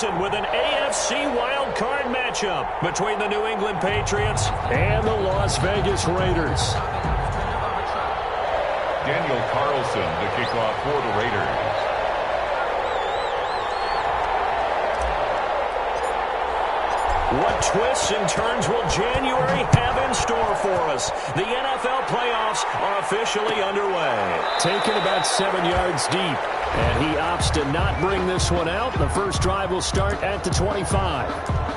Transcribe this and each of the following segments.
With an AFC wildcard matchup between the New England Patriots and the Las Vegas Raiders. Daniel Carlson to kick off for the Raiders. What twists and turns will January have in store for us? The NFL playoffs are officially underway. Taken about 7 yards deep, and he opts to not bring this one out. The first drive will start at the 25.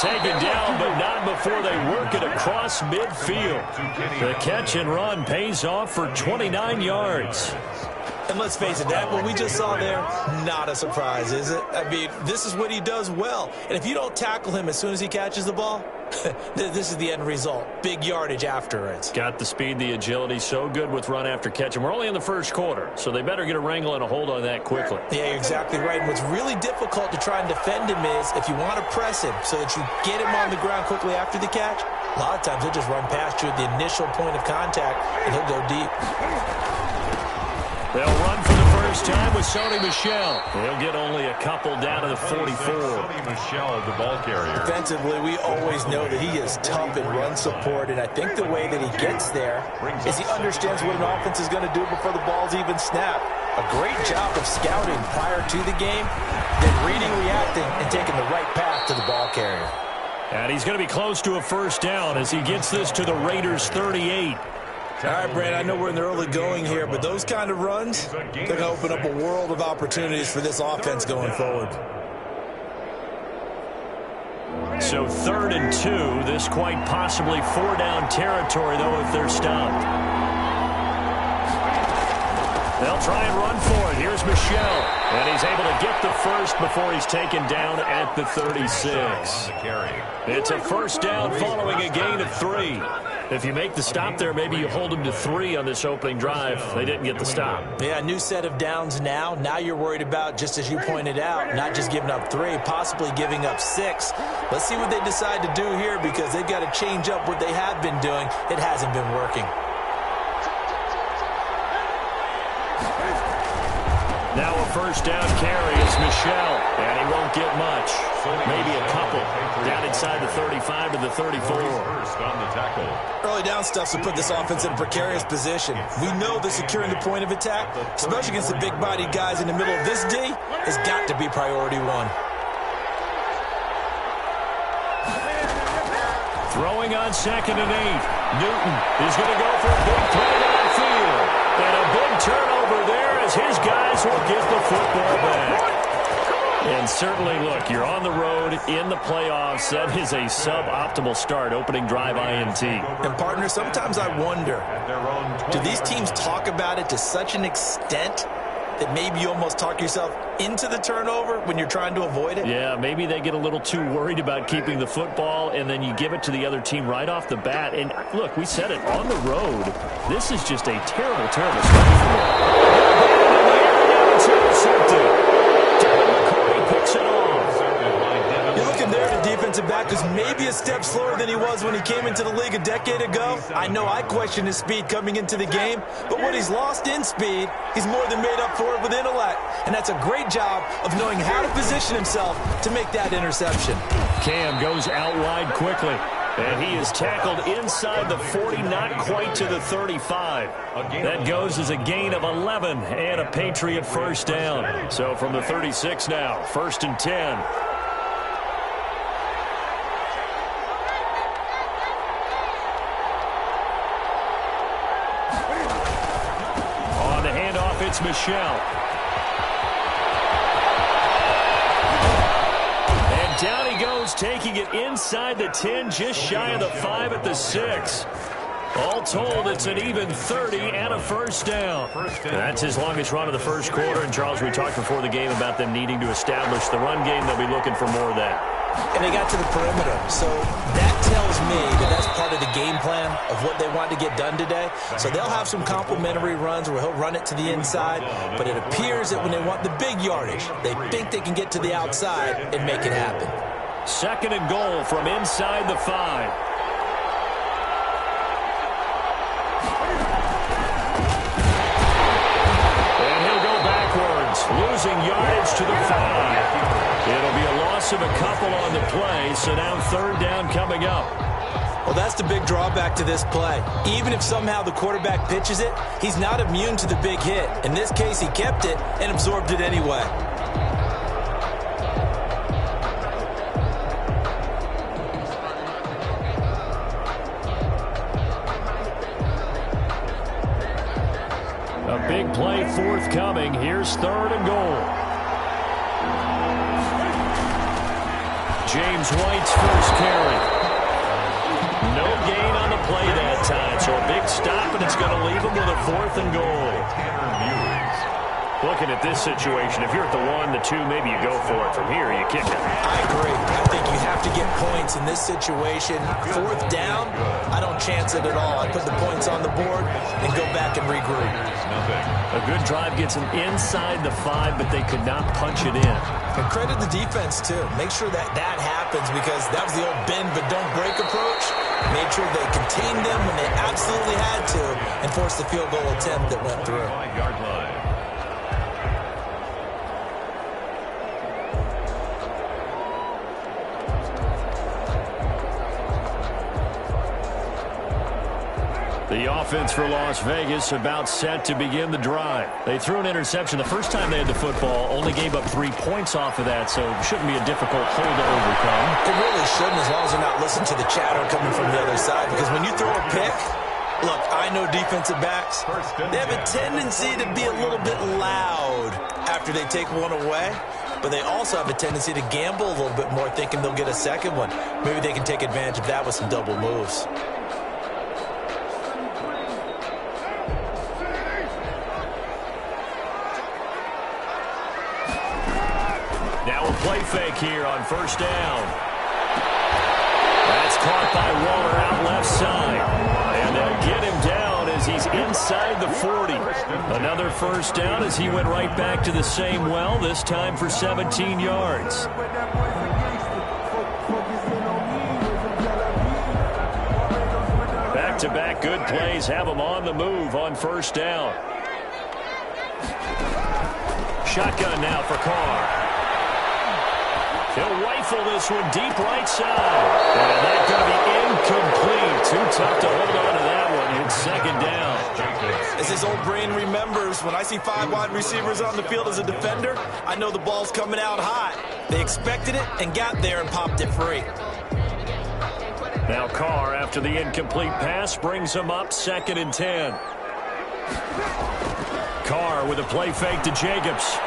Taken down, but not before they work it across midfield. The catch and run pays off for 29 yards. And let's face it, that what we just saw there, not a surprise, is it? I mean, this is what he does well. And if you don't tackle him as soon as he catches the ball, this is the end result. Big yardage after it. Got the speed, the agility, so good with run after catch. And we're only in the first quarter, so they better get a wrangle and a hold on that quickly. Yeah, you're exactly right. And what's really difficult to try and defend him is if you want to press him so that you get him on the ground quickly after the catch, a lot of times he'll just run past you at the initial point of contact, and he'll go deep. They'll run for the first time with Sony Michel. He'll get only a couple down to the 44. Sony Michel, the ball carrier. Defensively, we always know that he is tough in run support, and I think the way that he gets there is he understands what an offense is going to do before the ball's even snapped. A great job of scouting prior to the game, then reading, reacting, and taking the right path to the ball carrier. And he's going to be close to a first down as he gets this to the Raiders' 38. All right, Brad, I know we're in the early going here, but those kind of runs, they're going to open up a world of opportunities for this offense going forward. So 3rd and 2, this quite possibly 4-down territory, though, if they're stopped. They'll try and run for it. Here's Michel, and he's able to get the first before he's taken down at the 36. It's a first down following a gain of 3. If you make the stop there, maybe you hold them to 3 on this opening drive. They didn't get the stop. Yeah, new set of downs now. Now you're worried about, just as you pointed out, not just giving up 3, possibly giving up 6. Let's see what they decide to do here because they've got to change up what they have been doing. It hasn't been working. Now a first down carry is Michel, and he won't get much. Maybe a couple. Down inside the 35 to the 34. Early down stuff to put this offense in a precarious position. We know that securing the point of attack, especially against the big-bodied guys in the middle of this D, has got to be priority 1. Throwing on 2nd and 8. Newton is going to go for a big play downfield. And a big turnover there as his guys will get the football back. And certainly, look, you're on the road in the playoffs. That is a suboptimal start, opening drive INT. And, partner, sometimes I wonder, do these teams talk about it to such an extent that maybe you almost talk yourself into the turnover when you're trying to avoid it? Yeah, maybe they get a little too worried about keeping the football, and then you give it to the other team right off the bat. And, look, we said it, on the road, this is just a terrible, terrible start for them. Picks it off. You're looking there at the defensive back who's maybe a step slower than he was when he came into the league a decade ago. I know I questioned his speed coming into the game, but what he's lost in speed, he's more than made up for it with intellect. And that's a great job of knowing how to position himself to make that interception. Cam goes out wide quickly. And he is tackled inside the 40, not quite to the 35. That goes as a gain of 11 and a Patriot first down. So from the 36 now, 1st and 10. On the handoff, it's Michel. Down he goes, taking it inside the 10, just shy of the 5 at the 6. All told, it's an even 30 and a first down. That's his longest run of the first quarter. And, Charles, we talked before the game about them needing to establish the run game. They'll be looking for more of that. And they got to the perimeter. So that tells me that that's part of the game plan of what they want to get done today. So they'll have some complimentary runs where he'll run it to the inside. But it appears that when they want the big yardage, they think they can get to the outside and make it happen. 2nd and goal from inside the 5. Losing yardage to the 5. It'll be a loss of a couple on the play, so now 3rd down coming up. Well, that's the big drawback to this play. Even if somehow the quarterback pitches it, he's not immune to the big hit. In this case, he kept it and absorbed it anyway. A big play forthcoming. Here's 3rd and goal. James White's first carry. No gain on the play that time, so a big stop, and it's going to leave him with a 4th and goal. Looking at this situation, if you're at the 1, the 2, maybe you go for it. From here, you kick it. I agree. I think you have to get points in this situation. 4th down, I don't chance it at all. I put the points on the board and go back and regroup. A good drive gets them inside the 5, but they could not punch it in. And credit the defense, too. Make sure that that happens because that was the old bend but don't break approach. Made sure they contained them when they absolutely had to and forced the field goal attempt that went through. The offense for Las Vegas about set to begin the drive. They threw an interception the first time they had the football, only gave up 3 points off of that, so it shouldn't be a difficult hole to overcome. It really shouldn't, as long as they're not listening to the chatter coming from the other side, because when you throw a pick, look, I know defensive backs, they have a tendency to be a little bit loud after they take one away, but they also have a tendency to gamble a little bit more, thinking they'll get a second one. Maybe they can take advantage of that with some double moves. Now a play fake here on 1st down. That's caught by Waller out left side. And they'll get him down as he's inside the 40. Another 1st down as he went right back to the same well, this time for 17 yards. Back-to-back good plays have him on the move on 1st down. Shotgun now for Carr. He'll rifle this one deep right side. And that's going to be incomplete. Too tough to hold on to that one. It's 2nd down. As his old brain remembers, when I see 5 wide receivers on the field as a defender, I know the ball's coming out hot. They expected it and got there and popped it free. Now Carr, after the incomplete pass, brings him up 2nd and 10. Carr with a play fake to Jacobs.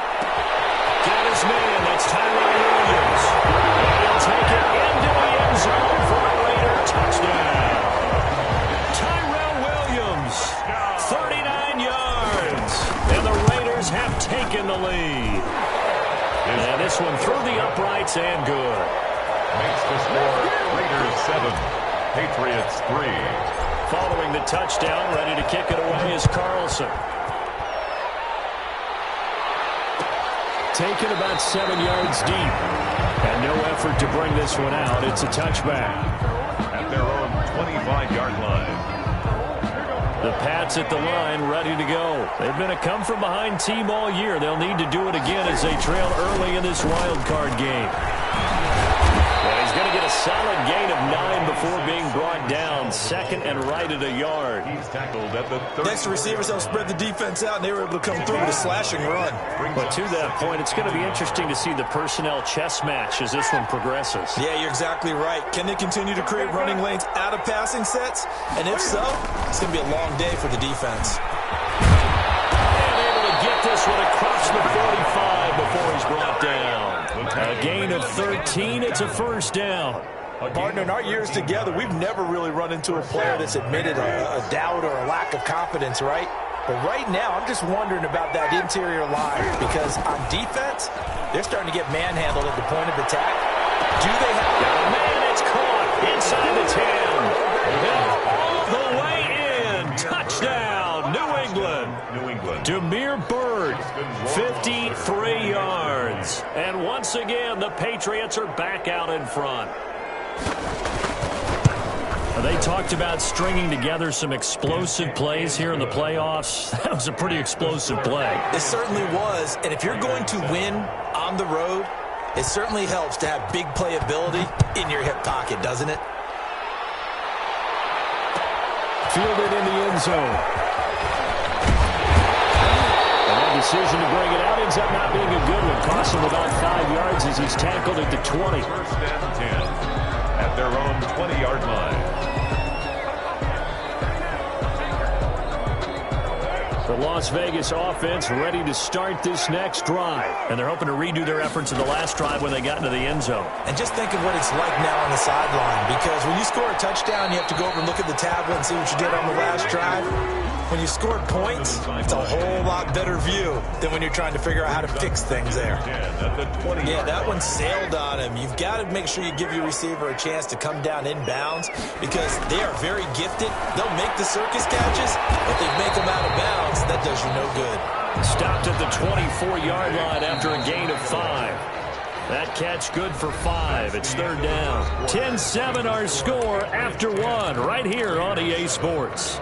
Got his man. That's Tyrell Williams. And he'll take it into the end zone for a Raider touchdown. Tyrell Williams, 39 yards. And the Raiders have taken the lead. And this one through the uprights and good. Makes the score Raiders 7, Patriots 3. Following the touchdown, ready to kick it away is Carlson. Taken about 7 yards deep. And no effort to bring this one out. It's a touchback. At their own 25-yard line. The Pats at the line, ready to go. They've been a come-from-behind team all year. They'll need to do it again as they trail early in this wild card game. And he's going to get a solid gain of 9 before being brought down. 2nd and right at a yard. He's tackled at the 30. Next, the receivers helped spread the defense out, and they were able to come through with a slashing run. But to that point, it's going to be interesting to see the personnel chess match as this one progresses. Yeah, you're exactly right. Can they continue to create running lanes out of passing sets? And if so, it's going to be a long day for the defense. And able to get this one across the 45 before he's brought down. A gain of 13. It's a 1st down. Partner, in our years together, we've never really run into a player that's admitted a doubt or a lack of confidence, right? But right now, I'm just wondering about that interior line because on defense, they're starting to get manhandled at the point of attack. Do they have... Man, it's caught inside the 10. And all the way in. Touchdown, New England. Damiere Byrd, 53 yards. And once again, the Patriots are back out in front. They talked about stringing together some explosive plays here in the playoffs. That was a pretty explosive play. It certainly was. And if you're going to win on the road, it certainly helps to have big playability in your hip pocket, doesn't it? Fielded in the end zone. And that decision to bring it out ends up not being a good one. Costs him about 5 yards as he's tackled at the 20. First and 10 at their own 20-yard line. The Las Vegas offense ready to start this next drive. And they're hoping to redo their efforts in the last drive when they got into the end zone. And just think of what it's like now on the sideline, because when you score a touchdown, you have to go over and look at the tablet and see what you did on the last drive. When you scored points, it's a whole lot better view than when you're trying to figure out how to fix things there. Yeah, that one sailed on him. You've got to make sure you give your receiver a chance to come down inbounds, because they are very gifted. They'll make the circus catches, but they make them out of bounds. That does you no good. Stopped at the 24-yard line after a gain of 5. That catch good for 5. It's third down. 10-7 our score after 1 right here on EA Sports.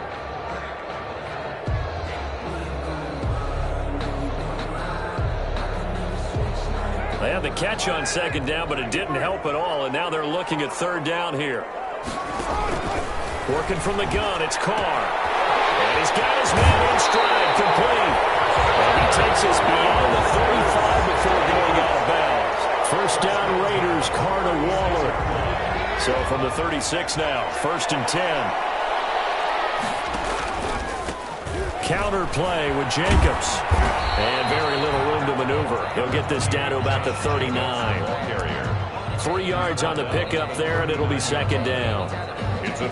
They had the catch on second down, but it didn't help at all, and now they're looking at third down here. Working from the gun, it's Carr. And he's got his man in stride, complete. And he takes us beyond the 35 before going out of bounds. First down Raiders, Carr to Waller. So from the 36 now, first and 10. Counter play with Jacobs. And very little room to maneuver. He'll get this down to about the 39. 3 yards on the pickup there, and it'll be second down.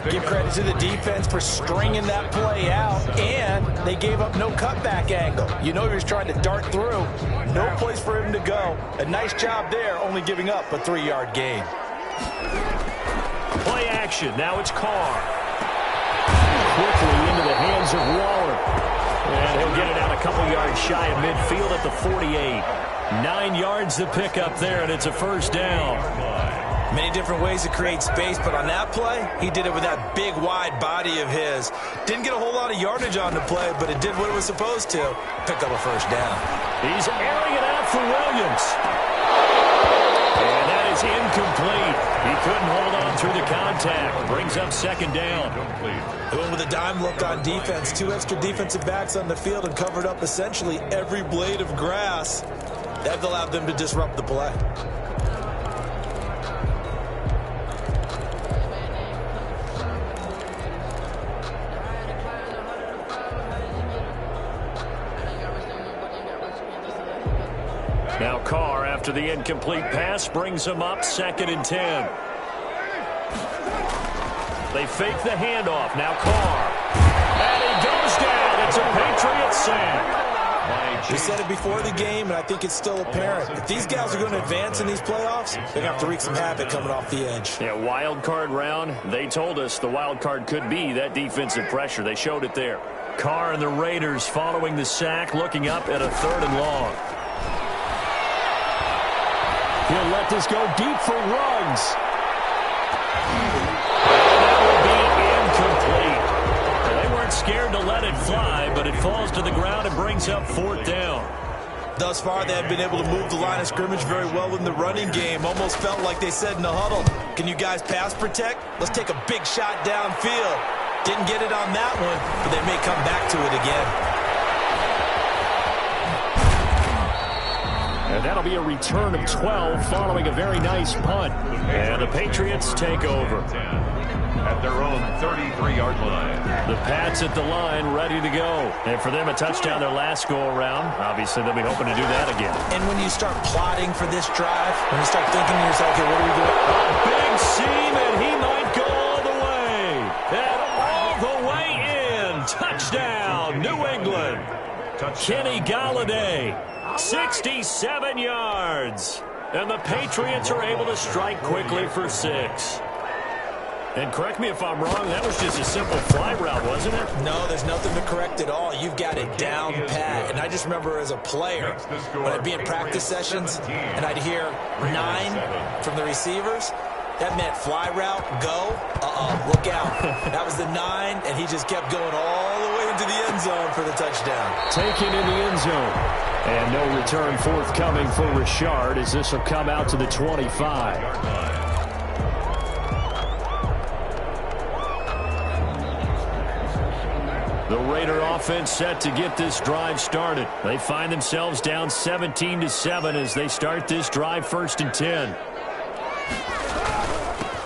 Give credit to the defense for stringing that play out, and they gave up no cutback angle. You know he was trying to dart through. No place for him to go. A nice job there, only giving up a 3-yard gain. Play action. Now it's Carr. Quickly into the hands of Waller. And he'll get it out a couple yards shy of midfield at the 48. 9 yards to pick up there, and it's a first down. Many different ways to create space, but on that play, he did it with that big, wide body of his. Didn't get a whole lot of yardage on the play, but it did what it was supposed to. Picked up a first down. He's airing it out for Williams. And that is incomplete. He couldn't hold on through the contact. Brings up second down. Going with a dime look on defense. 2 extra defensive backs on the field and covered up essentially every blade of grass. That allowed them to disrupt the play. Now Carr, after the incomplete pass, brings him up second and 10. They fake the handoff. Now Carr. And he goes down. It's a Patriot sack. We said it before the game, and I think it's still apparent. If these guys are going to advance in these playoffs, they're going to have to wreak some havoc coming off the edge. Yeah, wild card round. They told us the wild card could be that defensive pressure. They showed it there. Carr and the Raiders following the sack, looking up at a third and long. He'll let this go deep for Ruggs. That will be incomplete. They weren't scared to let it fly, but it falls to the ground and brings up fourth down. Thus far, they have been able to move the line of scrimmage very well in the running game. Almost felt like they said in the huddle, can you guys pass protect? Let's take a big shot downfield. Didn't get it on that one, but they may come back to it again. And that'll be a return of 12 following a very nice punt. And the Patriots take over. At their own 33-yard line. The Pats at the line, ready to go. And for them, a touchdown their last go-around. Obviously, they'll be hoping to do that again. And when you start plotting for this drive, when you start thinking to yourself, okay, what are we doing? A big seam, and he might go all the way. And all the way in. Touchdown, New England. Kenny Golladay. 67 yards. And the Patriots are able to strike quickly for 6. And correct me if I'm wrong, that was just a simple fly route, wasn't it? No, there's nothing to correct at all. You've got it down pat. And I just remember as a player, when I'd be in practice sessions and I'd hear 9 from the receivers, that meant fly route, go, look out. That was the 9, and he just kept going all the way into the end zone for the touchdown. Taken in the end zone. And no return forthcoming for Richard as this will come out to the 25. The Raider offense set to get this drive started. They find themselves down 17-7 as they start this drive 1st and 10.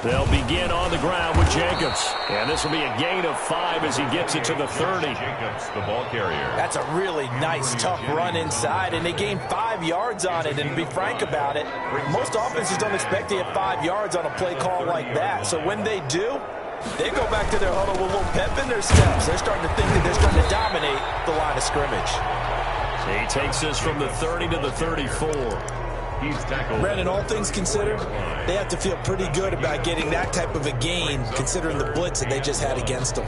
They'll begin on the ground with Jacobs. And this will be a gain of 5 as he gets it to the 30. Jacobs, the ball carrier. That's a really nice, tough run inside, and they gained 5 yards on it. And to be frank about it, most offenses don't expect to get 5 yards on a play call like that. So when they do, they go back to their huddle with a little pep in their steps. They're starting to think that they're starting to dominate the line of scrimmage. He takes us from the 30 to the 34. He's tackled. Brandon, all things considered, they have to feel pretty good about getting that type of a gain, considering the blitz that they just had against them.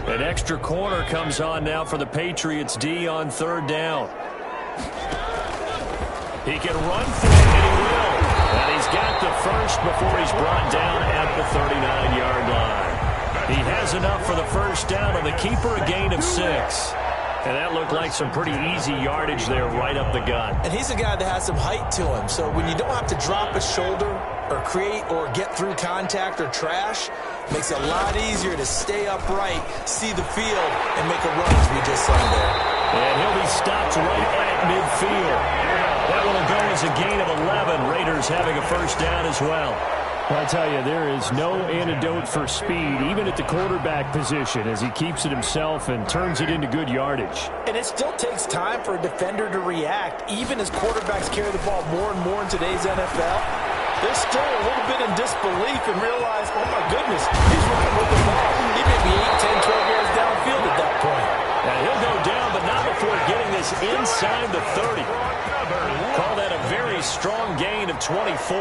An extra corner comes on now for the Patriots D on 3rd down. He can run for it, and he will. And he's got the first before he's brought down at the 39-yard line. He has enough for the first down on the keeper, a gain of 6. And that looked like some pretty easy yardage there right up the gut. And he's a guy that has some height to him. So when you don't have to drop a shoulder or create or get through contact or trash, makes it a lot easier to stay upright, see the field, and make a run as we just saw there. And he'll be stopped right at midfield. That one will go as a gain of 11. Raiders having a first down as well. I tell you, there is no antidote for speed, even at the quarterback position, as he keeps it himself and turns it into good yardage. And it still takes time for a defender to react, even as quarterbacks carry the ball more and more in today's NFL. They're still a little bit in disbelief and realize, oh my goodness, he's running with the ball. He may be 8, 10, 12 yards downfield at that point. And he'll go down, but not before getting this inside the 30. Call that a very strong gain of 24.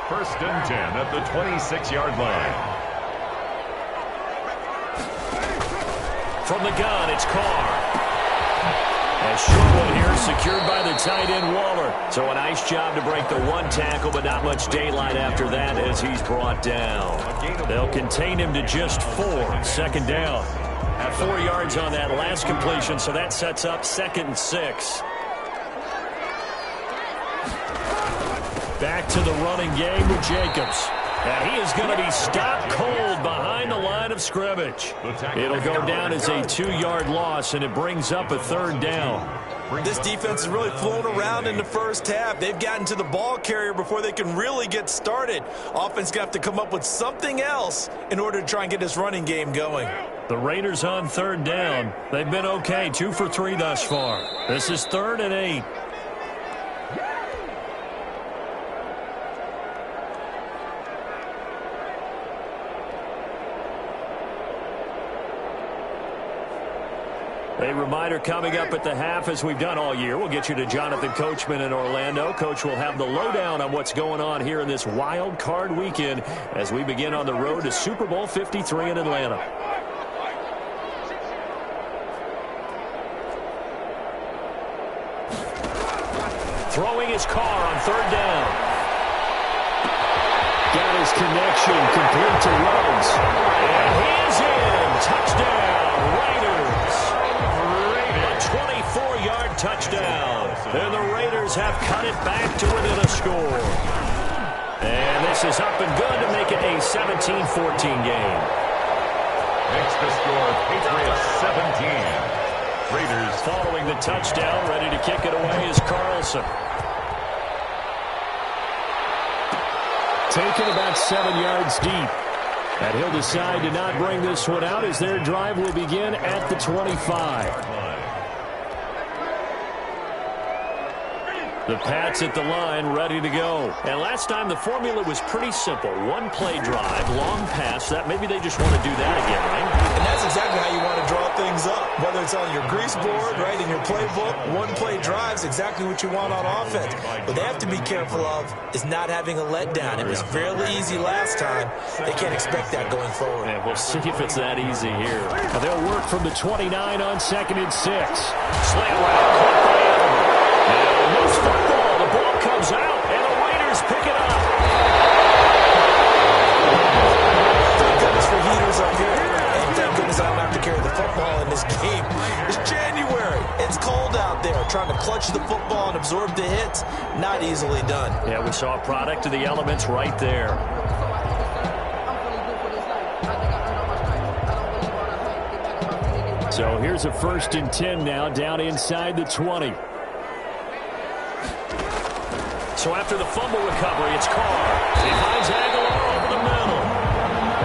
1st and 10 at the 26-yard line. From the gun, it's Carr. A short one here, secured by the tight end Waller. So a nice job to break the 1 tackle, but not much daylight after that as he's brought down. They'll contain him to just 4. 2nd down. At 4 yards on that last completion, so that sets up 2nd and 6. Back to the running game with Jacobs. And he is going to be stopped cold behind the line of scrimmage. It'll go down as a 2-yard loss, and it brings up a 3rd down. This defense has really flown around in the first half. They've gotten to the ball carrier before they can really get started. Offense going to have to come up with something else in order to try and get this running game going. The Raiders on 3rd down. They've been okay, 2 for 3 thus far. This is 3rd and 8. A reminder coming up at the half, as we've done all year. We'll get you to Jonathan Coachman in Orlando. Coach will have the lowdown on what's going on here in this wild card weekend as we begin on the road to Super Bowl 53 in Atlanta. Throwing his Carr on 3rd down. Got his connection complete to Ruggs. And he is in. Touchdown, Raiders. A 24-yard touchdown. And the Raiders have cut it back to within a score. And this is up and good to make it a 17-14 game. Makes the score Patriots 17. Raiders following the touchdown, ready to kick it away is Carlson. Taken about 7 yards deep. And he'll decide to not bring this one out as their drive will begin at the 25. The Pats at the line, ready to go. And last time, the formula was pretty simple. One play drive, long pass. That maybe they just want to do that again, right? And that's exactly how you want to draw things up. Whether it's on your grease board, right, in your playbook, one play drive's exactly what you want on offense. What they have to be careful of is not having a letdown. It was fairly easy last time. They can't expect that going forward. And we'll see if it's that easy here. Now they'll work from the 29 on 2nd and 6. Slant route, caught by Edelman. Now loose football. The ball comes out, and the Raiders pick it up. Thank goodness for heaters up here. And thank goodness I don't have to carry the football in this game. It's January. It's cold out there. Trying to clutch the football and absorb the hits, not easily done. Yeah, we saw a product of the elements right there. So here's a 1st and 10 now, down inside the 20. So after the fumble recovery, it's Carr. He finds Aguilar over the middle.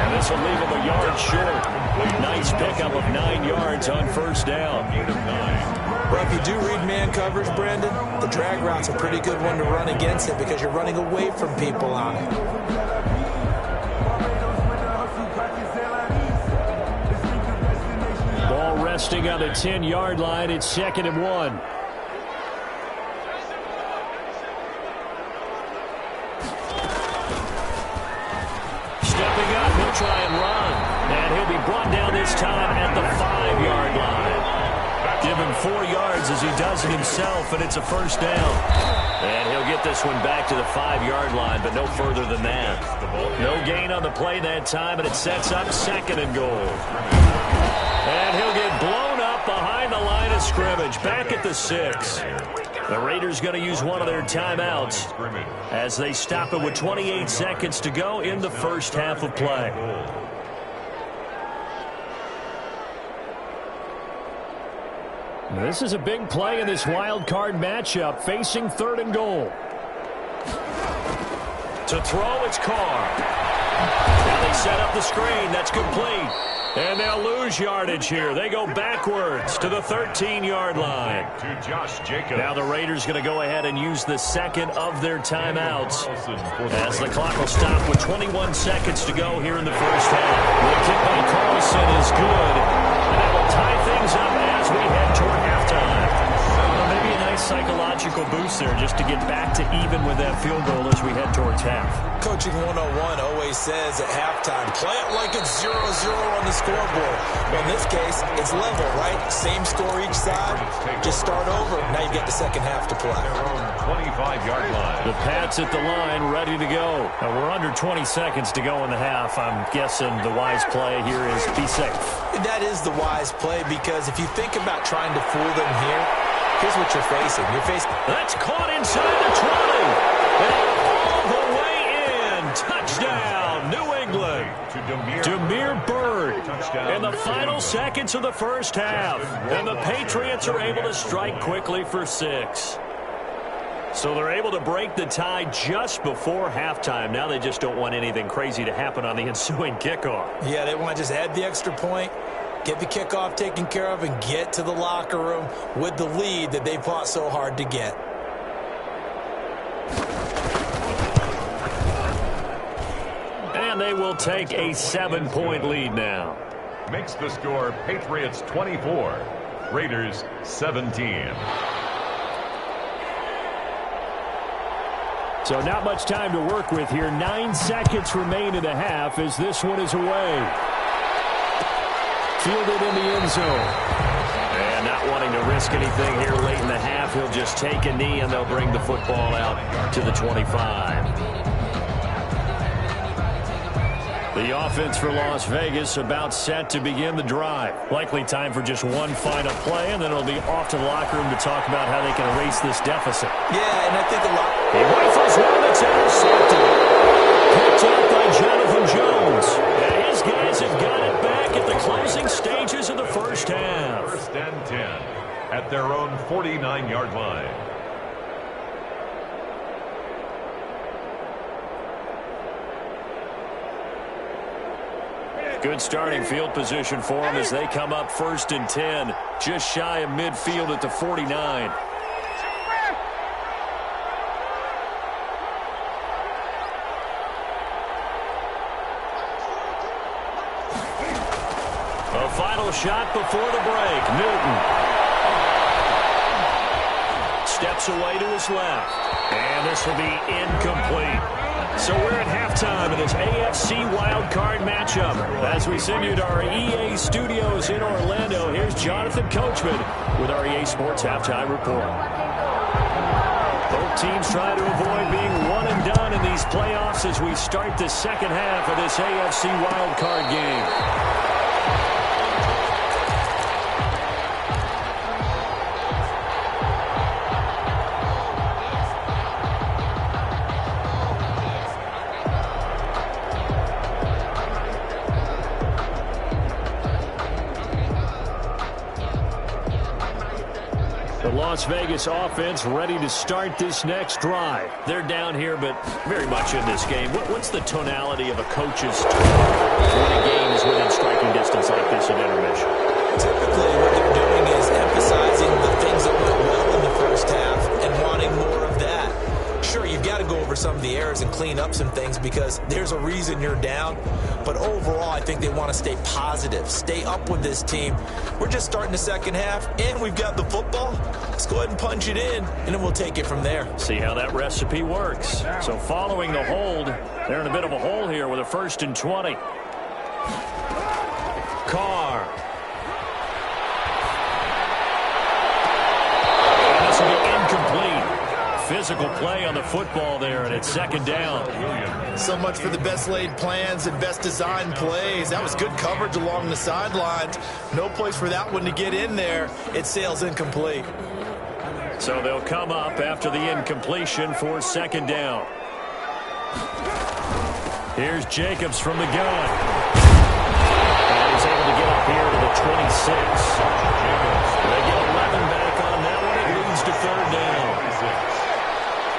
And this will leave him a yard short. A nice pickup of 9 yards on 1st down. Well, if you do read man coverage, Brandon, the drag route's a pretty good one to run against it because you're running away from people on it. Ball resting on the 10-yard line. It's 2nd and 1. Stepping up, he'll try and run. And he'll be brought down this time at the 5-yard line. Give him 4 yards as he does it himself, and it's a 1st down. And he'll get this one back to the 5-yard line, but no further than that. No gain on the play that time, and it sets up 2nd and goal. And he'll get blown up behind the line of scrimmage, back at the 6. The Raiders going to use one of their timeouts as they stop it with 28 seconds to go in the 1st half of play. This is a big play in this wild card matchup, facing 3rd and goal. To throw, it's Carr. Now they set up the screen. That's complete. And they'll lose yardage here. They go backwards to the 13-yard line. To Josh Jacobs. Now the Raiders going to go ahead and use the 2nd of their timeouts as the clock will stop with 21 seconds to go here in the 1st half. The kick by Carlson is good. And that will tie things up as we head toward halftime. Maybe a nice psychological boost there just to get back to even with that field goal as we head towards half. Coaching 101 always says at halftime, play it like it's 0-0 on the scoreboard. Well, in this case, it's level, right? Same score each side. Just start over. Now you get the 2nd half to play. 25-yard line. The Pats at the line, ready to go. Now we're under 20 seconds to go in the half. I'm guessing the wise play here is be safe. That is the wise play because if you think about trying to fool them here, here's what you're facing. That's caught inside the 20. And all the way in. Touchdown, New England. Demir Bird in the final seconds of the 1st half. And the Patriots are able to strike quickly for 6. So they're able to break the tie just before halftime. Now they just don't want anything crazy to happen on the ensuing kickoff. Yeah, they want to just add the extra point, get the kickoff taken care of, and get to the locker room with the lead that they fought so hard to get. And they will take a 7-point lead now. Makes the score Patriots 24, Raiders 17. So not much time to work with here. 9 seconds remain in the half as this one is away. Fielded in the end zone. And not wanting to risk anything here late in the half, he'll just take a knee and they'll bring the football out to the 25. The offense for Las Vegas about set to begin the drive. Likely time for just one final play, and then it'll be off to the locker room to talk about how they can erase this deficit. Yeah, and I think a lot. He rifles one that's intercepted. Picked up by Jonathan Jones. And his guys have got it back at the closing stages of the 1st half. 1st and 10 at their own 49-yard line. Good starting field position for them as they come up 1st and 10, just shy of midfield at the 49. Final shot before the break. Newton steps away to his left. And this will be incomplete. So we're at halftime in this AFC wildcard matchup. As we send you to our EA studios in Orlando, here's Jonathan Coachman with our EA Sports Halftime Report. Both teams try to avoid being one and done in these playoffs as we start the second half of this AFC wildcard game. Las Vegas offense ready to start this next drive. They're down here, but very much in this game. What's the tonality of a coach's tone when a game is within striking distance like this at intermission? Typically, what they're doing is emphasizing the things that went well in the first half and wanting more of that. Sure, you've got to go over some of the errors and clean up some things because there's a reason you're down. But overall, I think they want to stay positive, stay up with this team. We're just starting the second half, and we've got the football. Let's go ahead and punch it in, and then we'll take it from there. See how that recipe works. So following the hold, they're in a bit of a hole here with a 1st and 20. Carr. And this will be incomplete. Physical play on the football there, and it's 2nd down. So much for the best laid plans and best designed plays. That was good coverage along the sidelines. No place for that one to get in there. It sails incomplete. So they'll come up after the incompletion for 2nd down. Here's Jacobs from the gun. And he's able to get up here to the 26. They get 11 back on that one. It leads to 3rd down.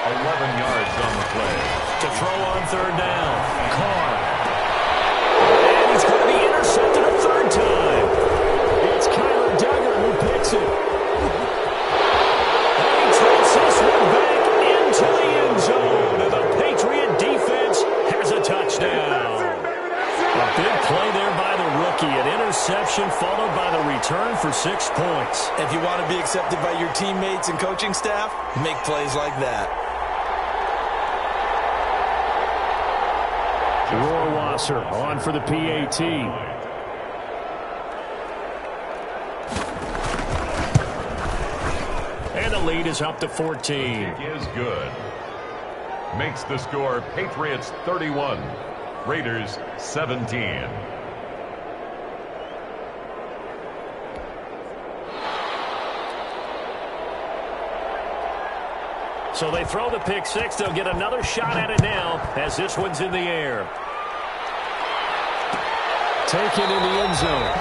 11 yards on the play. To throw on 3rd down. Carr. And he's going to be intercepted a 3rd time. It's Kyler Duggar who picks it. And he takes this one back into the end zone. And the Patriot defense has a touchdown. A big play there by the rookie. An interception followed by the return for 6 points. If you want to be accepted by your teammates and coaching staff, make plays like that. Rohrwasser on for the PAT. And the lead is up to 14. Is good. Makes the score Patriots 31, Raiders 17. So they throw the pick 6. They'll get another shot at it now as this one's in the air. Taken in the end zone.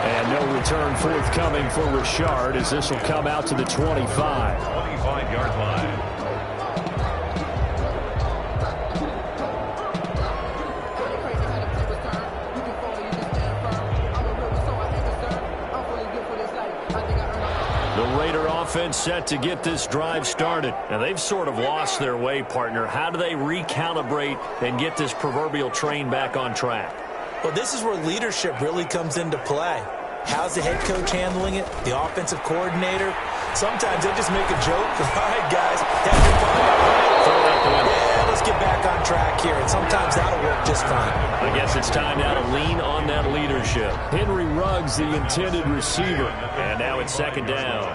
And no return forthcoming for Richard as this will come out to the 25. 25-yard line. The Raider offense set to get this drive started. Now, they've sort of lost their way, partner. How do they recalibrate and get this proverbial train back on track? Well, this is where leadership really comes into play. How's the head coach handling it? The offensive coordinator? Sometimes they just make a joke. All right, guys, have your fun. Yeah, let's get back on track here. And sometimes that'll work just fine. I guess it's time now to lean on that leadership. Henry Ruggs, the intended receiver. And now it's 2nd down.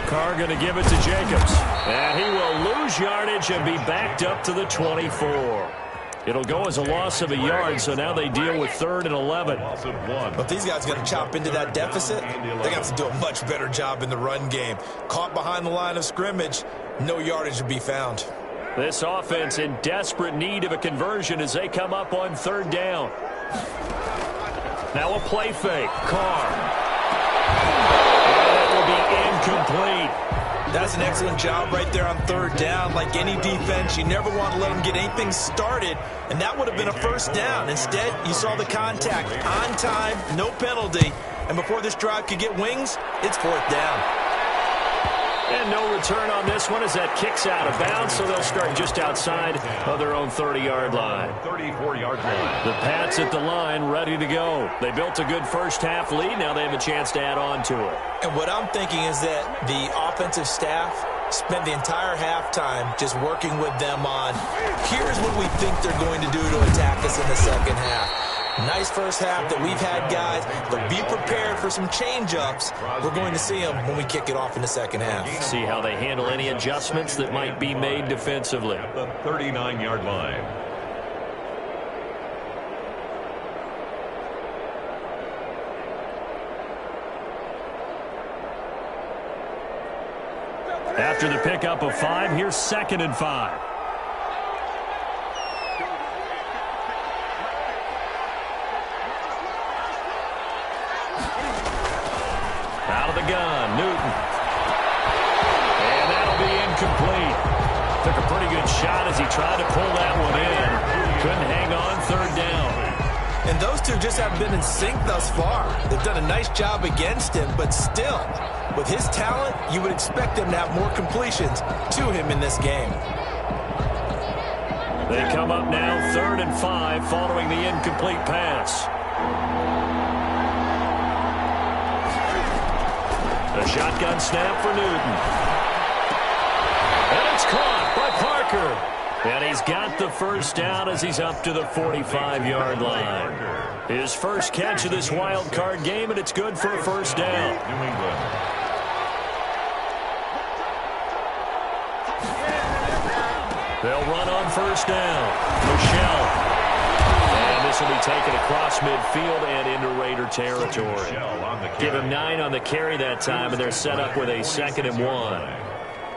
Carr going to give it to Jacobs. And he will lose yardage and be backed up to the 24. It'll go as a loss of a yard, so now they deal with 3rd and 11. But these guys got to chop into that deficit. They got to do a much better job in the run game. Caught behind the line of scrimmage, no yardage to be found. This offense in desperate need of a conversion as they come up on 3rd down. Now a play fake. Carr. And that will be incomplete. That's an excellent job right there on 3rd down. Like any defense, you never want to let them get anything started, and that would have been a 1st down. Instead, you saw the contact on time, no penalty, and before this drive could get wings, it's 4th down. And no return on this one as that kicks out of bounds, so they'll start just outside of their own 30-yard line. 34-yard line. The Pats at the line, ready to go. They built a good first-half lead. Now they have a chance to add on to it. And what I'm thinking is that the offensive staff spent the entire halftime just working with them on, here's what we think they're going to do to attack us in the second half. Nice first half that we've had, guys, but be prepared for some change-ups. We're going to see them when we kick it off in the second half. See how they handle any adjustments that might be made defensively. At the 39-yard line. After the pickup of 5, here's 2nd and 5. Out of the gun, Newton. And that'll be incomplete. Took a pretty good shot as he tried to pull that one in. Couldn't hang on, 3rd down. And those two just haven't been in sync thus far. They've done a nice job against him, but still, with his talent, you would expect him to have more completions to him in this game. They come up now 3rd and 5 following the incomplete pass. A shotgun snap for Newton. And it's caught by Parker. And he's got the first down as he's up to the 45-yard line. His first catch of this wild card game, and it's good for a first down. New England. They'll run on first down. Michelle. And this will be taken across midfield and into Raider territory. Give him 9 on the carry that time, and they're set up with a 2nd and 1.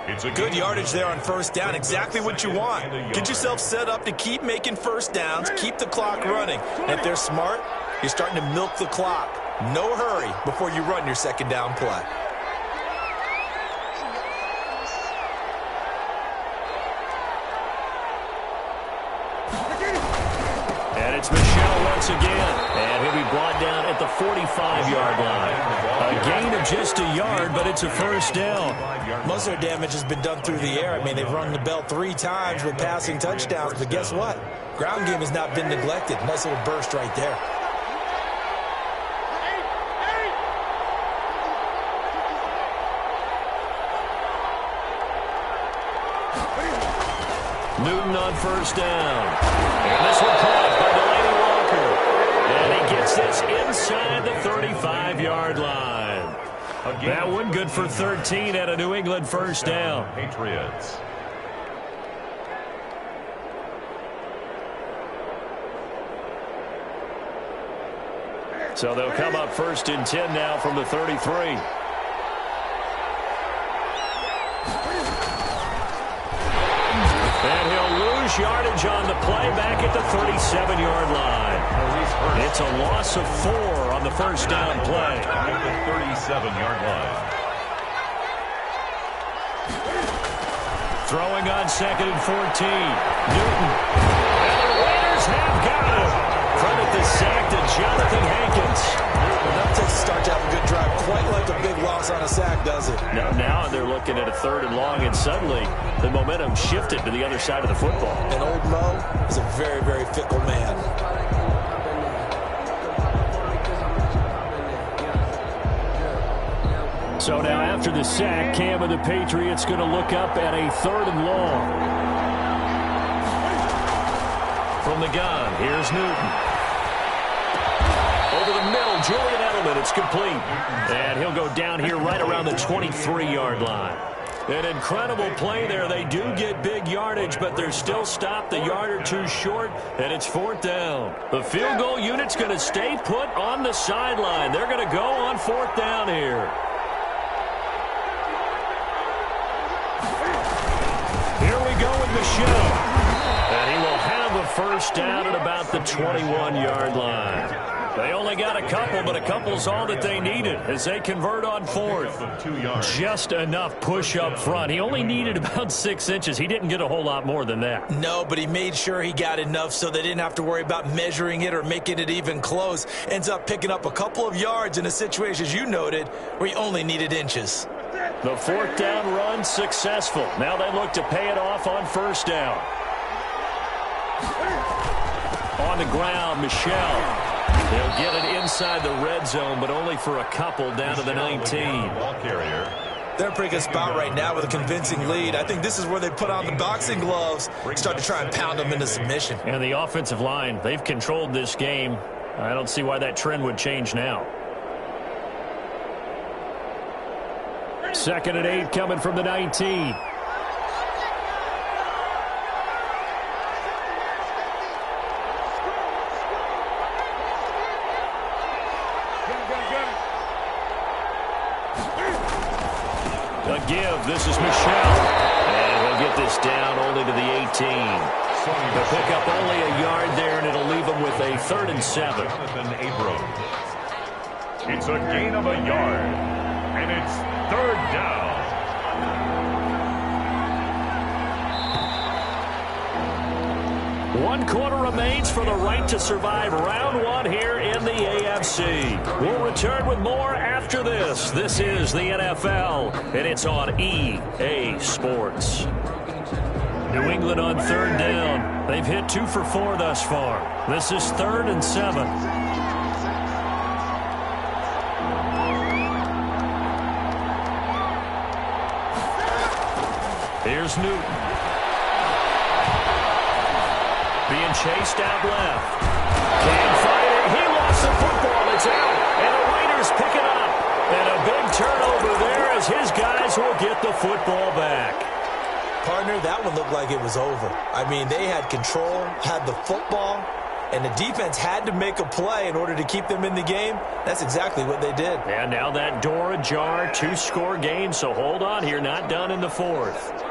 It's a Good yardage there on first down, exactly what you want. Get yourself set up to keep making first downs, keep the clock running. And if they're smart, you're starting to milk the clock. No hurry before you run your second down play. And it's Michelle once again. And he'll be brought down at the 45-yard line. A gain of just a yard, but it's a first down. Most of their damage has been done through the air. I mean, they've rung the bell 3 times with passing touchdowns, but guess what? Ground game has not been neglected. Nice little burst right there. Newton on first down. And this one caught by Delaney Walker. And he gets this inside the 35-yard line. That one good for 13 at a New England first down. Patriots. So they'll come up 1st and 10 now from the 33. And he'll lose yardage on the play back at the 37-yard line. It's a loss of 4 on the first down play. At the 37-yard line. Throwing on 2nd and 14. Newton. And the Raiders have got him. Credit the sack to Jonathan Hankins. Enough to start to have a good drive. Quite like a big loss on a sack, does it? Now they're looking at a 3rd and long, and suddenly the momentum shifted to the other side of the football. And old Mo is a very, very fickle man. So now after the sack, Cam of the Patriots going to look up at a 3rd and long. From the gun, here's Newton. Over the middle, Julian Edelman, it's complete. And he'll go down here right around the 23-yard line. An incredible play there. They do get big yardage, but they're still stopped a yard or 2 short, and it's 4th down. The field goal unit's going to stay put on the sideline. They're going to go on 4th down here. Here we go with Michelle. And he will have a first down at about the 21-yard line. They only got a couple, but a couple's all that they needed as they convert on 4th. Just enough push up front. He only needed about 6 inches. He didn't get a whole lot more than that. No, but he made sure he got enough so they didn't have to worry about measuring it or making it even close. Ends up picking up a couple of yards in a situation, as you noted, where he only needed inches. The fourth down run successful. Now they look to pay it off on first down. On the ground, Michel. They'll get it inside the red zone, but only for a couple down to the 19. Ball carrier. They're in a pretty good spot right now with a convincing lead. I think this is where they put on the boxing gloves, start to try and pound them into submission. And the offensive line, they've controlled this game. I don't see why that trend would change now. 2nd and 8 coming from the 19. A give. This is Michel. And he'll get this down only to the 18. They'll pick up only a yard there, and it'll leave them with a 3rd and 7. It's a gain of a yard. And it's 3rd down. One quarter remains for the right to survive round one here in the AFC. We'll return with more after this. This is the NFL, and it's on EA Sports. New England on 3rd down. They've hit 2 for 4 thus far. This is 3rd and 7. Here's Newton. Being chased out left. Can't find it. He lost the football. It's out. And the Raiders pick it up. And a big turnover there as his guys will get the football back. Partner, that one looked like it was over. I mean, they had control, had the football, and the defense had to make a play in order to keep them in the game. That's exactly what they did. And now that door ajar, 2-score game, so hold on here. Not done in the 4th.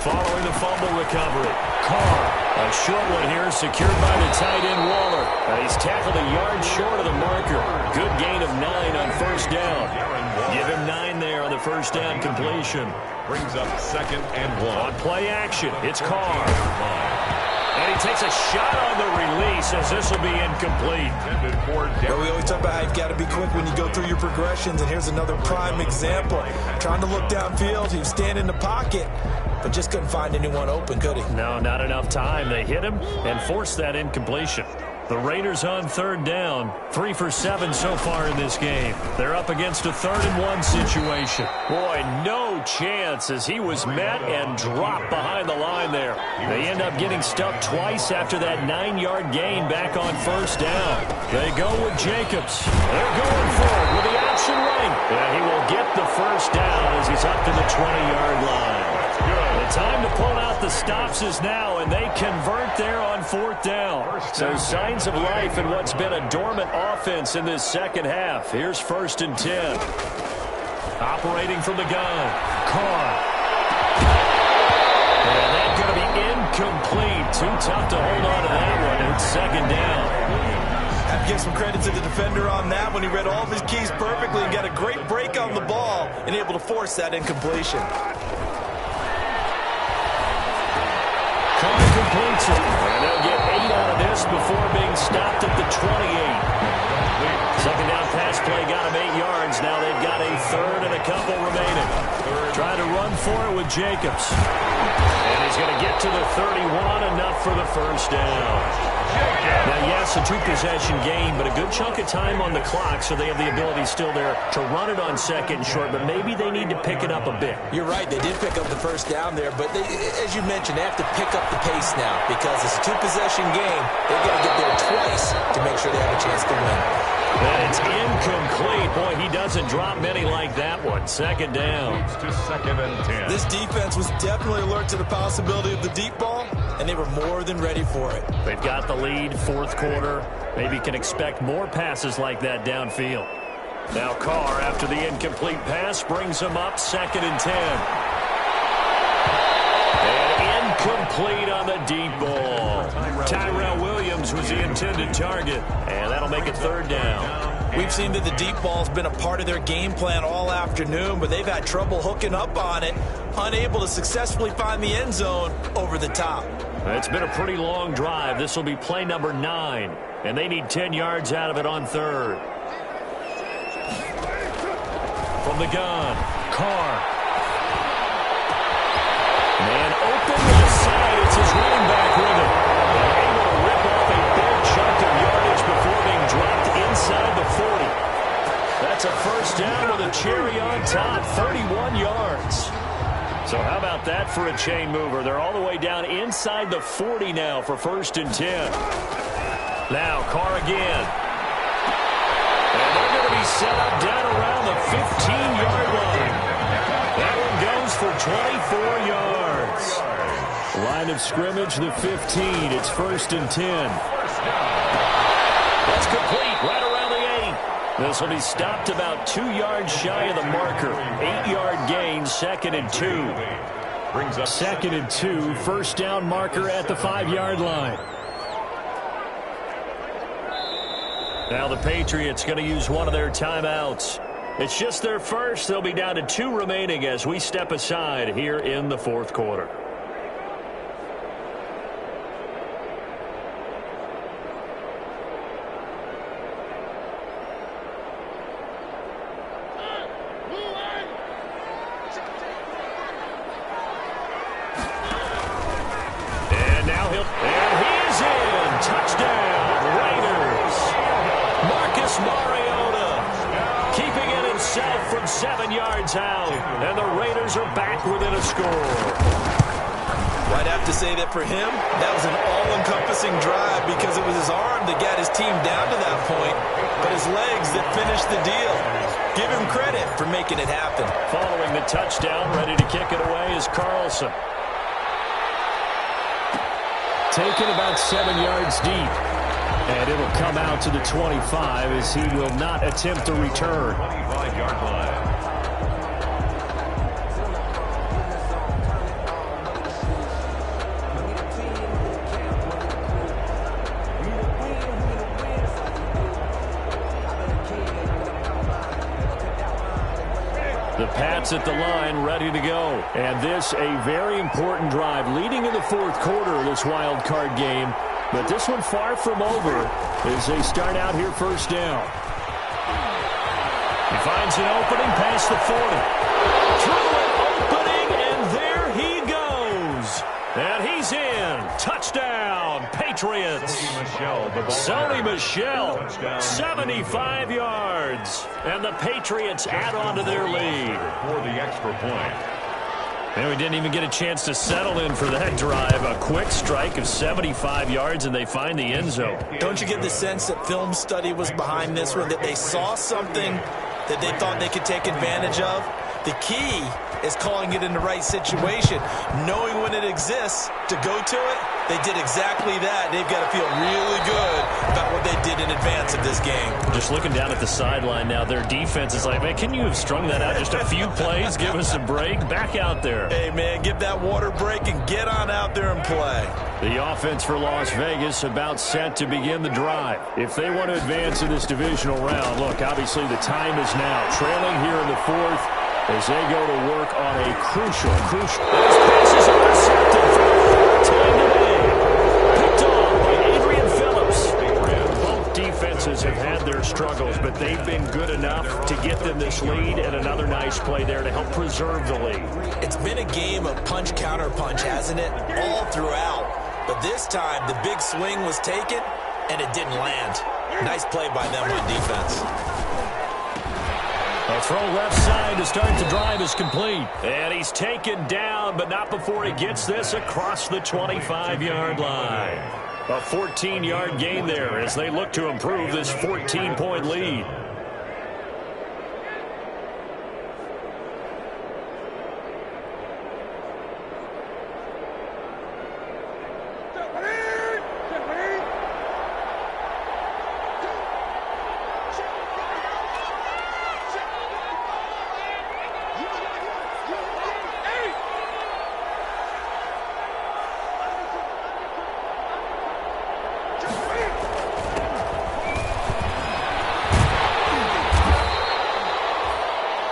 Following the fumble recovery, Carr, a short one here, secured by the tight end Waller. He's tackled a yard short of the marker. Good gain of 9 on first down. Give him 9 there on the first down completion. Brings up 2nd and 1. On play action, it's Carr. And he takes a shot on the release as this will be incomplete. Well, we always talk about how you've got to be quick when you go through your progressions, and here's another prime example. Trying to look downfield, he was standing in the pocket, but just couldn't find anyone open, could he? No, not enough time. They hit him and forced that incompletion. The Raiders on 3rd down, 3 for 7 so far in this game. They're up against a 3rd and 1 situation. Boy, no chance as he was met and dropped behind the line there. They end up getting stuffed twice after that 9-yard gain back on first down. They go with Jacobs. They're going for it with the option right. And he will get the first down as he's up to the 20-yard line. The time to pull out the stops is now, and they convert there on 4th down. So signs of life in what's been a dormant offense in this second half. Here's 1st and 10. Operating from the gun, Carr. And that's going to be incomplete. Too tough to hold on to that one. It's 2nd down. Have to give some credit to the defender on that when he read all of his keys perfectly and got a great break on the ball and able to force that incompletion. Completes it. And they'll get 8 out of this before being stopped at the 28. Second down pass play got him 8 yards. Now they've got a 3rd and a couple remaining. Trying to run for it with Jacobs. And he's going to get to the 31, enough for the first down. Now, yes, a 2-possession game, but a good chunk of time on the clock, so they have the ability still there to run it on 2nd and short, but maybe they need to pick it up a bit. You're right. They did pick up the first down there, but they, as you mentioned, they have to pick up the pace now because it's a 2-possession game. They've got to get there twice to make sure they have a chance to win. And it's incomplete. Boy, he doesn't drop many like that one. 2nd down. It's to 2nd and 10. This defense was definitely alert to the possibility of the deep ball, and they were more than ready for it. They've got the lead, 4th quarter. Maybe can expect more passes like that downfield. Now Carr, after the incomplete pass, brings him up 2nd and 10. And incomplete on the deep ball. Tyrell Williams was the intended target, and that'll make it 3rd down. We've seen that the deep ball's been a part of their game plan all afternoon, but they've had trouble hooking up on it, unable to successfully find the end zone over the top. It's been a pretty long drive. This will be play number 9, and they need 10 yards out of it on 3rd. From the gun, Carr. Man open left side. It's his running back with it. And able to rip off a big chunk of yardage before being dropped inside the 40. That's a first down with a cherry on top, 31 yards. So how about that for a chain mover? They're all the way down inside the 40 now for 1st and 10. Now Carr again. And they're going to be set up down around the 15-yard line. That one goes for 24 yards. Line of scrimmage, the 15. It's 1st and 10. That's complete right around the 8. This will be stopped about 2 yards shy of the marker. 8-yard gain, 2nd and 2. Brings up 2nd and 2, first down marker at the 5-yard line. Now the Patriots going to use one of their timeouts. It's just their first. They'll be down to 2 remaining as we step aside here in the 4th quarter. From 7 yards out, and the Raiders are back within a score. I'd have to say that for him, that was an all-encompassing drive because it was his arm that got his team down to that point, but his legs that finished the deal. Give him credit for making it happen. Following the touchdown, ready to kick it away is Carlson. Taken about 7 yards deep. And it'll come out to the 25 as he will not attempt to return. 25-yard line. The Pats at the line, ready to go. And this a very important drive leading in the 4th quarter of this wild card game. But this one far from over as they start out here first down. He finds an opening past the 40. Through an opening, and there he goes. And he's in. Touchdown, Patriots. Sony Michel, 75 yards. And the Patriots add on to their lead. For the extra point. And we didn't even get a chance to settle in for that drive. A quick strike of 75 yards, and they find the end zone. Don't you get the sense that film study was behind this one, that they saw something that they thought they could take advantage of? The key is calling it in the right situation, knowing when it exists to go to it. They did exactly that. They've got to feel really good about what they did in advance of this game. Just looking down at the sideline now, their defense is like, man, can you have strung that out just a few plays? Give us a break. Back out there. Hey, man, give that water break and get on out there and play. The offense for Las Vegas about set to begin the drive. If they want to advance in this divisional round, look, obviously the time is now. Trailing here in the 4th as they go to work on a crucial. Those passes are intercepted for the 4th time today. Picked off by Adrian Phillips. Both defenses have had their struggles, but they've been good enough to get them this lead, and another nice play there to help preserve the lead. It's been a game of punch-counter-punch, hasn't it? All throughout. But this time, the big swing was taken, and it didn't land. Nice play by them on defense. A throw left side to start the drive is complete. And he's taken down, but not before he gets this across the 25-yard line. A 14-yard gain there as they look to improve this 14-point lead.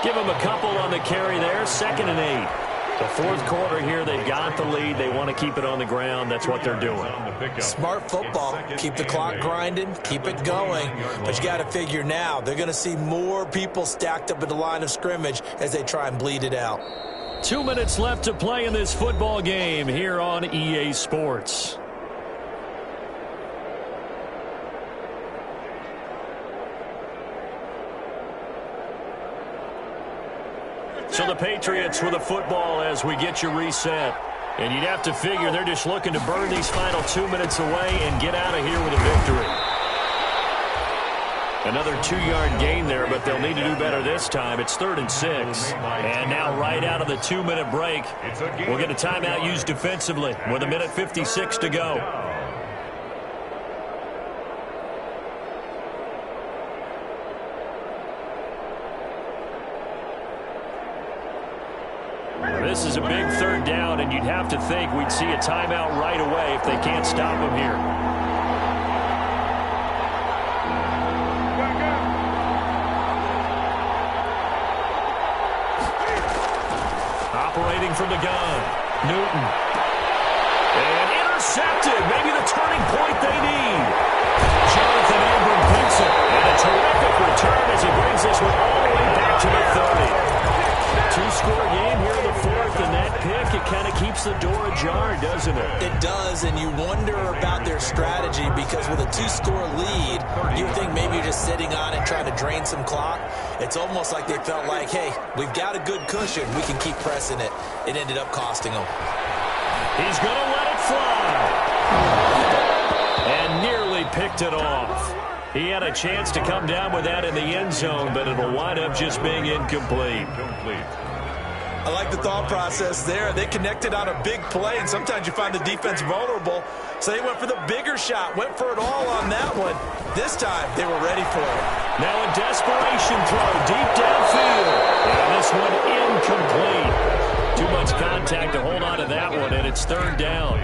Give him a couple on the carry there. 2nd and 8. The fourth quarter here, they've got the lead. They want to keep it on the ground. That's what they're doing. Smart football. Keep the clock grinding, keep it going. But you got to figure now, they're going to see more people stacked up at the line of scrimmage as they try and bleed it out. 2 minutes left to play in this football game here on EA Sports. So the Patriots with the football as we get you reset. And you'd have to figure they're just looking to burn these final 2 minutes away and get out of here with a victory. Another 2-yard gain there, but they'll need to do better this time. It's 3rd and 6. And now right out of the 2-minute break, we'll get a timeout used defensively with 1:56 to go. This is a big 3rd down, and you'd have to think we'd see a timeout right away if they can't stop them here. Operating from the gun, Newton. And intercepted, maybe the turning point they need. Jonathan Abram picks it, and a terrific return as he brings this one all the way back to the 30. 2-score game here in the 4th, and that pick, it kind of keeps the door ajar, doesn't it? It does, and you wonder about their strategy because with a 2-score lead, you think maybe you're just sitting on it trying to drain some clock. It's almost like they felt like, hey, we've got a good cushion. We can keep pressing it. It ended up costing them. He's going to let it fly. And nearly picked it off. He had a chance to come down with that in the end zone, but it'll wind up just being incomplete. I like the thought process there. They connected on a big play, and sometimes you find the defense vulnerable. So they went for the bigger shot, went for it all on that one. This time, they were ready for it. Now a desperation throw deep downfield. And this one incomplete. Too much contact to hold on to that one, and it's 3rd down.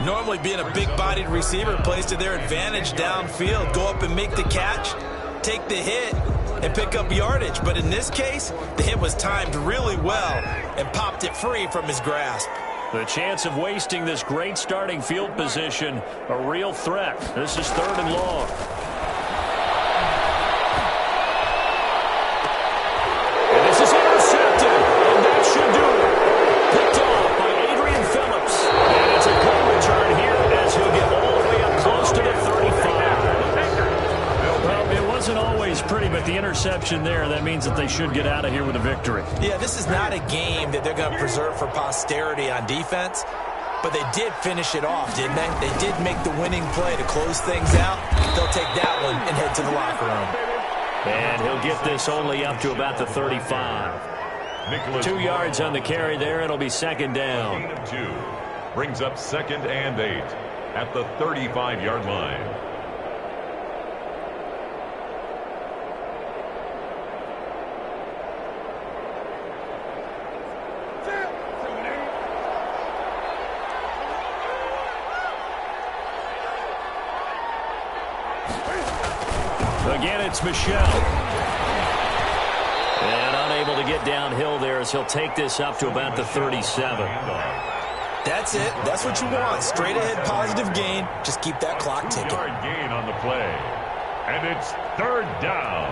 Normally being a big-bodied receiver plays to their advantage downfield. Go up and make the catch, take the hit, and pick up yardage. But in this case, the hit was timed really well and popped it free from his grasp. The chance of wasting this great starting field position, a real threat. This is 3rd and long. And this is intercepted, and that should do it. Picked off by Adrian Phillips. And it's a good return here as he'll get all the way up close to the 35. Well, it wasn't always pretty, but the interception there, that means that they should get out of here with a victory. Yeah, this is not a game that they're going to preserve for posterity on defense, but they did finish it off, didn't they? They did make the winning play to close things out. They'll take that one and head to the locker room. And he'll get this only up to about the 35. 2 yards on the carry there. It'll be 2nd down. 2 brings up 2nd and 8 at the 35-yard line. Again, it's Michelle. And unable to get downhill there as he'll take this up to about the 37. That's it. That's what you want. Straight ahead positive gain. Just keep that clock ticking. 2-yard gain on the play. And it's 3rd down.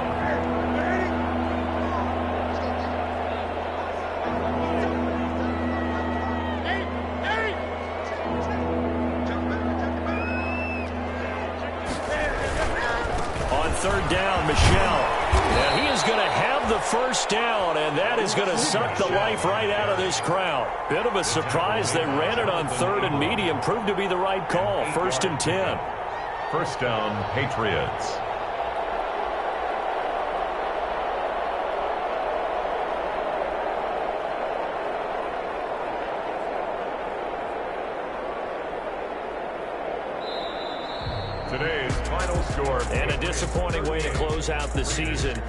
On 3rd down, Michelle. And he is going to have the 1st down, and that is going to suck the life right out of this crowd. Bit of a surprise. They ran it on 3rd and medium. Proved to be the right call. 1st and 10. 1st down, Patriots. Today's final score. And a disappointing way to close out the season.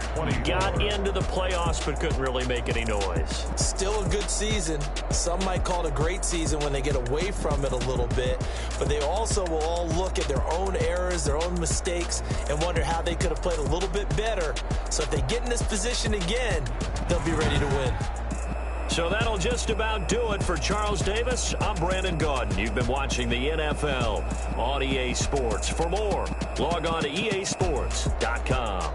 Got into the playoffs but couldn't really make any noise. Still a good season. Some might call it a great season when they get away from it a little bit. But they also will all look at their own errors, their own mistakes, and wonder how they could have played a little bit better. So if they get in this position again, they'll be ready to win. So that'll just about do it for Charles Davis. I'm Brandon Gaudin. You've been watching the NFL on EA Sports. For more, log on to easports.com.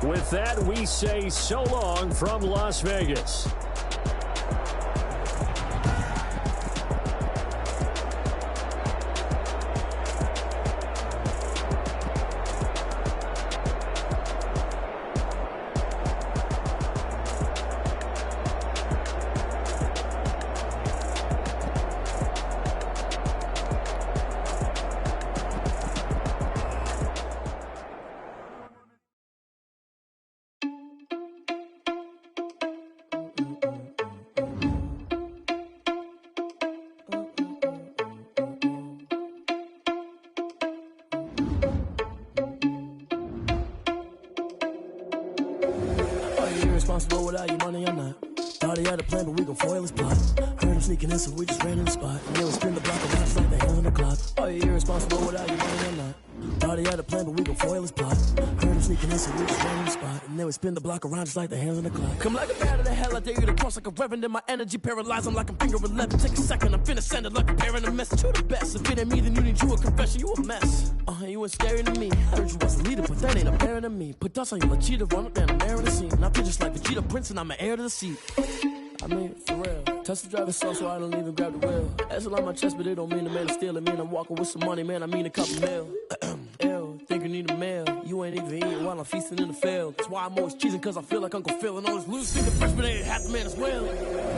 With that, we say so long from Las Vegas. Responsible without your money, I'm not. Thought he had a plan, but we gon' foil his plot. Heard him sneaking in, so we just ran in the spot. And then we spin the block around just like the hand on the clock. Oh, you're irresponsible without your money, I'm not. Thought he had a plan, but we gon' foil his plot. Heard him sneaking in, so we just ran in the spot. And then we spin the block around just like the hands on the clock. Come like a bat of the hell, I dare you to cross like a reverend. And my energy paralyzed, I'm like I'm finger 11. Take a second, I'm finna send it like a parent a message. You the best, if it ain't me, then you need you a confession. You a mess. You ain't scary to me. I heard you was a leader, but that ain't apparent to me. Put dust on you like cheetah, run up down the air of the scene. And I feel just like Vegeta Prince, and I'm an heir to the seat. I mean, for real. Touch the driver's seat, so I don't even grab the wheel. That's on my chest, but it don't mean the man is stealing. Mean I'm walking with some money, man. I mean a couple mil. Ew, think you need a meal. You ain't even eating while I'm feasting in the field. That's why I'm always cheesing, cause I feel like Uncle Phil. And all this loose think the freshman ain't half the man as well.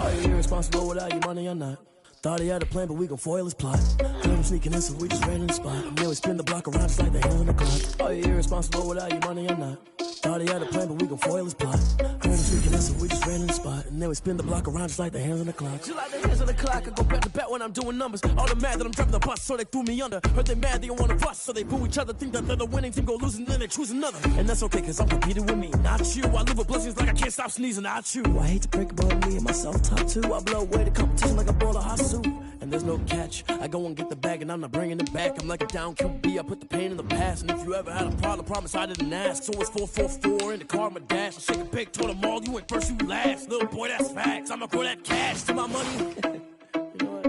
Are you irresponsible without your money or not? Thought he had a plan, but we gon' foil his plot. Heard him sneaking in, so we just ran in the spot. And then we spin the block around just like the hand on the clock. Are you irresponsible without your money or not? Thought he had a plan, but we gon' foil his plot. Heard him sneaking in, so we just ran in the spot. And then we spin the block around just like the hands on the clock. Just like the hands on the clock, I go back to back when I'm doing numbers. All the mad that I'm driving the bus, so they threw me under. Heard they mad, they don't wanna bust, so they boo each other. Think that they're the winning team, go losing, then they choose another. And that's okay, cause I'm competing with me, not you. I live with blessings like I can't stop sneezing, not you. I hate to break about me and myself top two. I blow away the competition like a ball of hot soup. And there's no catch. I go and get the bag and I'm not bringing it back. I'm like a down QB, I put the pain in the past. And if you ever had a problem, promise I didn't ask. So it's 444 in the car, my dash. I shake a big, told them all, you ain't first, you last. Little boy, that's facts. I'ma throw that cash to my money. You know what?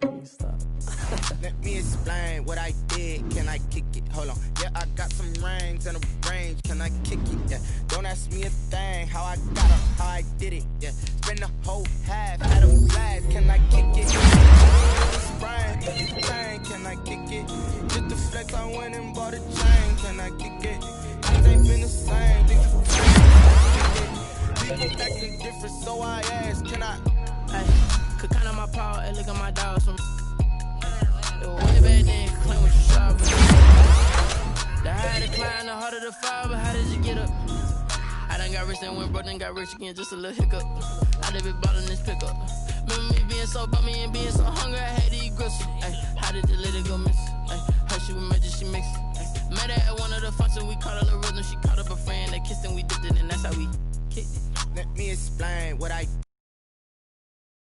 Let me stop. Let me explain what I did. Can I kick it? Hold on. Yeah, I got some rings and a range. Can I kick it? Yeah. Don't ask me a thing. How I got up, how I did it. Yeah. Spend the whole half at a blast. Can I kick it? Sprain. Can I kick it? Just the flex, I went and bought a chain. Can I kick it? Things ain't been the same. People acting different, so I asked, can I? Hey, could count on my power and look at my dogs from. It was way back then, claim what you saw. The higher the climb, the harder the fall, but how did you get up? I done got rich and went broke, then got rich again, just a little hiccup. I done been ballin' this pickup. Remember me being so bummy and being so hungry, I had to eat gristle. Ay, how did the lady go miss? Ay, her she was magic, she mixed. Ay, met her at one of the functions, we caught her the rhythm, she caught up a friend, they kissed and we dipped it, and that's how we kicked it. Let me explain what I